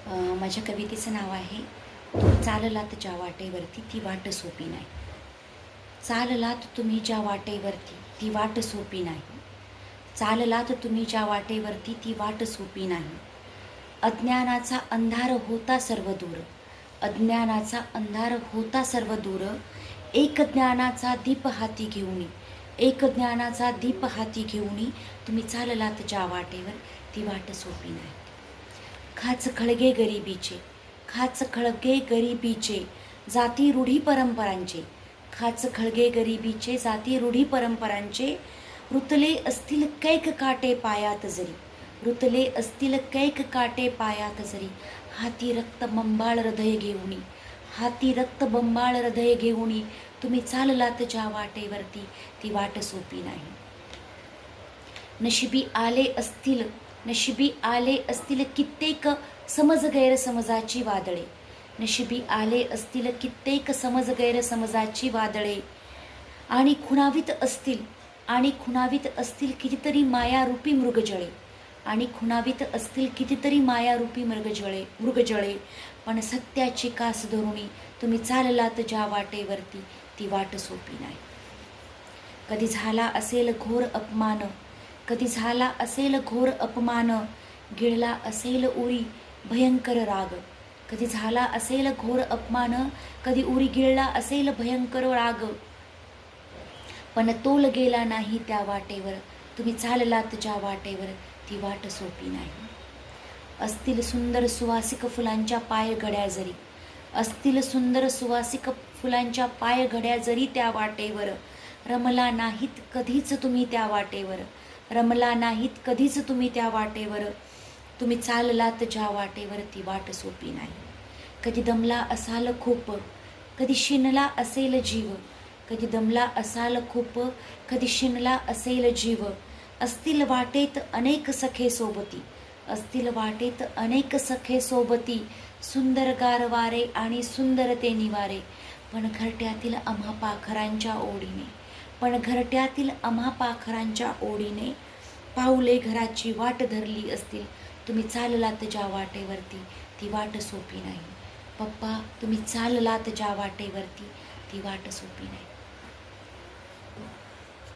माझ्या कवितेचं नाव आहे तुम्ही चाललात ज्या वाटेवरती ती वाट सोपी नाही. चाललात तुम्ही ज्या वाटेवरती ती वाट सोपी नाही. चाललात तुम्ही ज्या वाटेवरती ती वाट सोपी नाही. अज्ञानाचा अंधार होता सर्व दूर. अज्ञानाचा अंधार होता सर्व दूर. एक ज्ञानाचा दीप हाती घेऊनी. एक ज्ञानाचा दीप हाती घेऊनी तुम्ही चाललात ज्या वाटेवर ती वाट सोपी नाही. खाच खळगे गरिबीचे. खाच खळगे गरिबीचे जाती रूढी परंपरांचे. खाच खळगे गरिबीचे जाती रूढी परंपरांचे. रुतले असतील कैक काटे पायात जरी. रुतले असतील कैक काटे पायात जरी. हाती रक्त बंबाळ हृदय घेऊनी. हाती रक्त बंबाळ हृदय घेऊनी तुम्ही चाललात ज्या वाटेवरती ती वाट सोपी नाही. नशिबी आले असतील. नशिबी आले असतील कित्येक समज गैरसमजाची वादळे. नशिबी आले असतील कित्येक समज गैरसमजाची वादळे. आणि खुणावीत असतील. आणि खुणावीत असतील कितीतरी मायारूपी मृगजळे. आणि खुणावीत असतील कितीतरी मायारूपी मृगजळे. पण सत्याची कास धरुणी तुम्ही चाललात ज्या वाटेवरती ती वाट सोपी नाही. कधी झाला असेल घोर अपमान. कधी झाला असेल घोर अपमान. गिळला असेल उरी भयंकर राग. कधी झाला असेल घोर अपमान. कधी उरी गिळला असेल भयंकर राग. पण तोल गेला नाही त्या वाटेवर तुम्ही चाललात ज्या वाटेवर ती वाट सोपी नाही. असतील सुंदर सुवासिक फुलांच्या पाय घड्या जरी. असतील सुंदर सुवासिक फुलांच्या पाय घड्या जरी त्या वाटेवर. रमला नाहीत कधीच तुम्ही त्या वाटेवर. रमला नाहीत कधीच तुम्ही त्या वाटेवर. तुम्ही चाललात ज्या वाटेवर ती वाट सोपी नाही. कधी दमला असाल खूप. कधी शिनला असेल जीव. कधी दमला असाल खूप. कधी शिनला असेल जीव. असतील वाटेत अनेक सखे सोबती. असतील वाटेत अनेक सखे सोबती. सुंदर गारवारे आणि सुंदर ते निवारे. पण घरट्यातील आम्हा पाखरांच्या ओढीने. पण घरट्यातील आम्हा पाखरांच्या ओढीने पाऊले घराची वाट धरली असतील तुम्ही चाललात ज्या वाटेवरती ती वाट सोपी नाही. पप्पा तुम्ही चाललात ज्या वाटेवरती ती वाट सोपी नाही.